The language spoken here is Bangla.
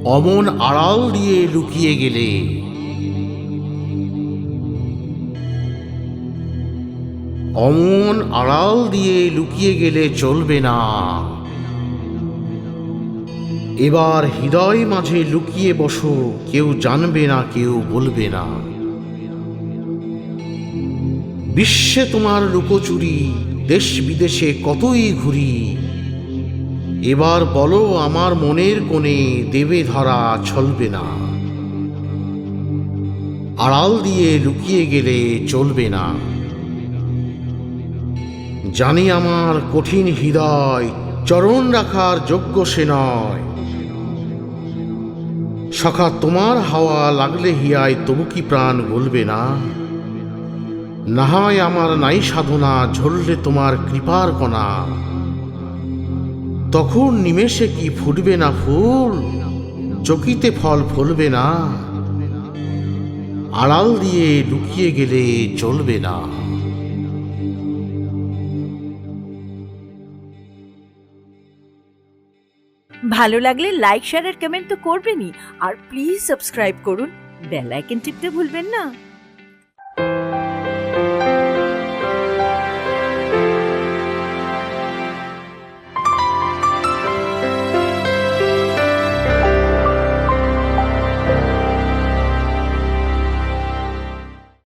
অমন আড়াল দিয়ে লুকিয়ে গেলে, অমন আড়াল দিয়ে লুকিয়ে গেলে চলবে না। এবার হৃদয় মাঝে লুকিয়ে বসো, কেউ জানবে না, কেউ বলবে না। বিশ্বে তোমার লুকোচুরি, দেশ বিদেশে কতই ঘুরি। এবার বলো আমার মনের কোণে, দেবে ধরা চলবে না। আড়াল দিয়ে লুকিয়ে গেলে চলবে না। জানি আমার কঠিন হৃদয় চরণ রাখার যোগ্য সে নয়। সখা তোমার হাওয়া লাগলে হিয়ায় তবু কি প্রাণ গলবে না? না হয় আমার নাই সাধনা, ঝরলে তোমার কৃপার কণা। তখন নিমেষে কি ফুটবে না ফুল, চকিতে ফল ফলবে না। আড়াল দিয়ে লুকিয়ে গেলে চলবে না। ভালো লাগলে লাইক শেয়ার আর কমেন্ট তো করবেনই। আর প্লিজ সাবস্ক্রাইব করুন, বেল আইকন টিপতে ভুলবেন না।